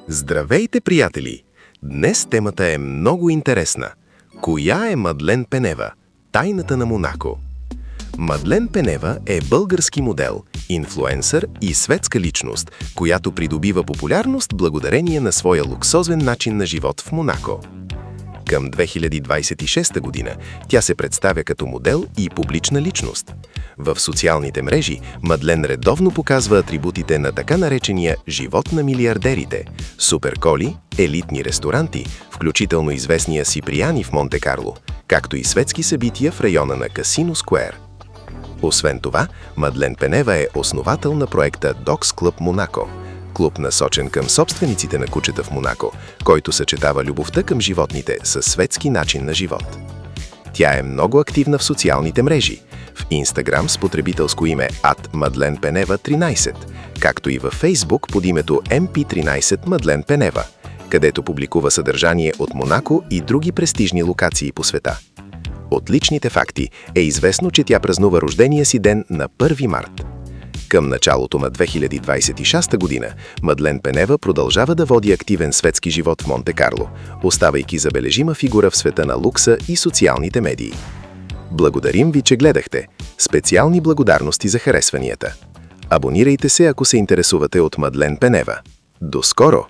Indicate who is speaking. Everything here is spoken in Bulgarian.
Speaker 1: Здравейте, приятели! Днес темата е много интересна. Коя е Мадлен Пенева? Тайната на Монако. Мадлен Пенева е български модел, инфлуенсър и светска личност, която придобива популярност благодарение на своя луксозен начин на живот в Монако. Към 2026 година тя се представя като модел и публична личност. В социалните мрежи Мадлен редовно показва атрибутите на така наречения живот на милиардерите – суперколи, елитни ресторанти, включително известния Сиприани в Монте-Карло, както и светски събития в района на Касино Скуер. Освен това, Мадлен Пенева е основател на проекта Dogs Club Monaco, клуб насочен към собствениците на кучета в Монако, който съчетава любовта към животните със светски начин на живот. Тя е много активна в социалните мрежи, в Instagram с потребителско име @MadlenPeneva13, както и във Facebook под името MP13 Мадлен Пенева, където публикува съдържание от Монако и други престижни локации по света. От личните факти е известно, че тя празнува рождения си ден на 1 март. Към началото на 2026 година Мадлен Пенева продължава да води активен светски живот в Монте-Карло, оставайки забележима фигура в света на лукса и социалните медии. Благодарим ви, че гледахте. Специални благодарности за харесванията. Абонирайте се, ако се интересувате от Мадлен Пенева. До скоро!